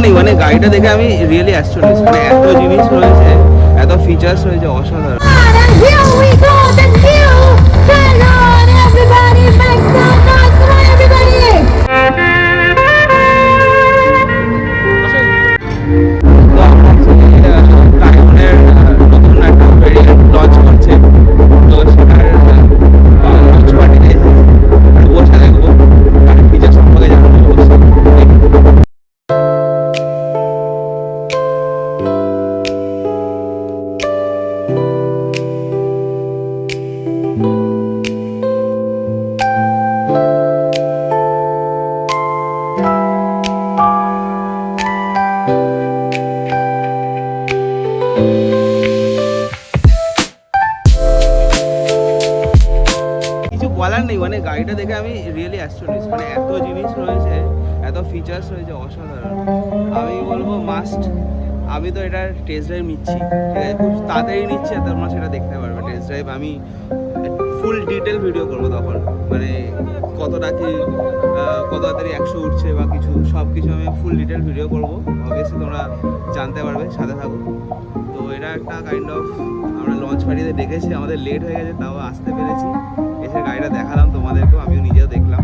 নেই, মানে গাড়িটা দেখে আমি রিয়েলি অ্যাস্টনিশড, মানে এত জিনিস রয়েছে, এত ফিচার্স রয়েছে, অসাধারণ। And here we go, the new Saigon, everybody, make some noise, come on everybody! তো আমরা টাইমনের নতুন একটা ভেরিয়েন্ট লঞ্চ করছে, তো সেটার লঞ্চ পার্টিতে বসে দেখবো আর ফিচার সম্পর্কে জানাবো অবশ্যই। কিছু বলার নেই, মানে গাড়িটা দেখে আমি রিয়েলি অ্যাস্টনিশড, মানে এত জিনিস রয়েছে, এত ফিচার্স রয়েছে, অসাধারণ। আমি বলবো মাস্ট। আমি তো এটার টেস্ট ড্রাইভ নিচ্ছি, ঠিক আছে, খুব তাড়াতাড়ি নিচ্ছি, আর তোমরা সেটা দেখতে পারবে টেস্ট ড্রাইভ। আমি ফুল ডিটেল ভিডিও করবো তখন, মানে কতটা কি কত তাড়াতাড়ি 100 উঠছে বা কিছু, সব কিছু আমি ফুল ডিটেল ভিডিও করবো। অবভিয়াসলি তোমরা জানতে পারবে, সাথে থাকো। তো এটা একটা কাইন্ড অফ আমরা লঞ্চ পার্টিতে দেখেছি, আমাদের লেট হয়ে গেছে, তাও আসতে পেরেছি, এসে গাড়িটা দেখালাম তোমাদেরকেও, আমিও নিজেও দেখলাম।